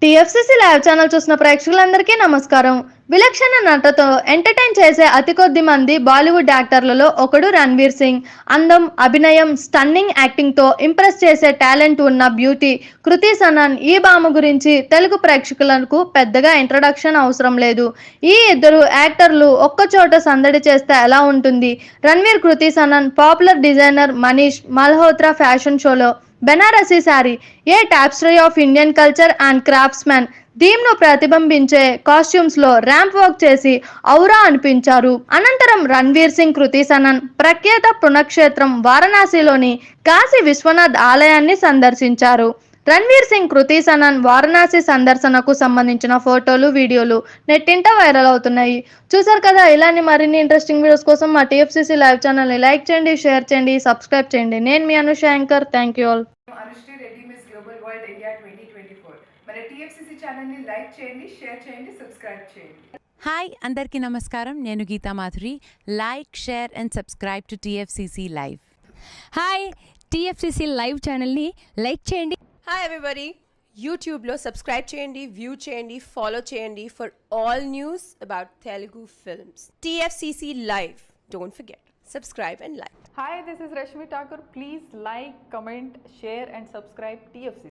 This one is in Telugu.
టీఎఫ్సీసీ లైవ్ ఛానల్ చూసిన ప్రేక్షకులందరికీ నమస్కారం. విలక్షణ నటనతో ఎంటర్టైన్ చేసే అతి కొద్ది మంది బాలీవుడ్ యాక్టర్లలో ఒకడు రణ్వీర్ సింగ్. అందం, అభినయం, స్టన్నింగ్ యాక్టింగ్తో ఇంప్రెస్ చేసే టాలెంట్ ఉన్న బ్యూటీ కృతి సనన్. ఈ భామ గురించి తెలుగు ప్రేక్షకులకు పెద్దగా ఇంట్రడక్షన్ అవసరం లేదు. ఈ ఇద్దరు యాక్టర్లు ఒక్కచోట సందడి చేస్తే ఎలా ఉంటుంది? Ranveer, Kriti Sanon popular designer Manish Malhotra fashion షోలో Banarasi sari, a tapestry of Indian culture and craftsmen థీమ్ను ప్రతిబింబించే కాస్ట్యూమ్స్లో ర్యాంప్ వాక్ చేసి ఔరా అనిపించారు. అనంతరం రణ్వీర్ సింగ్, కృతి సనన్ ప్రఖ్యాత పుణ్యక్షేత్రం వారణాసిలోని కాశీ విశ్వనాథ్ ఆలయాన్ని సందర్శించారు. రణ్వీర్ సింగ్, కృతి సనన్ వారణాసి సందర్శనకు సంబంధించిన ఫోటోలు, వీడియోలు నెట్టింట వైరల్ అవుతున్నాయి. చూసారు కదా, ఇలాంటి మరిన్ని ఇంట్రెస్టింగ్ వీడియోస్ కోసం మా టీఎఫ్సీసీ లైవ్ ఛానల్ని లైక్ చేయండి, షేర్ చేయండి, సబ్స్క్రైబ్ చేయండి. నేను మీ Anusha anchor. Thank you all. Anushree Reddy Miss Global World India 2024 మన టీఎఫ్సీసీ ఛానల్ని లైక్ చేయండి, షేర్ చేయండి, సబ్స్క్రైబ్ చేయండి. హాయ్ అందరికీ నమస్కారం. నేను Geetha Madhuri. Like, share and subscribe to TFCC live. Hi, TFCC live ఛానల్ని లైక్ చేయండి. హాయ్ ఎవ్రీబడి, యూట్యూబ్లో సబ్స్క్రైబ్ చేయండి, వ్యూ చేయండి, ఫాలో చేయండి for all news about Telugu films. TFCC live, don't forget, subscribe and like. Hi, this is Rashmi Thakur. Please like, comment, share and subscribe TFC.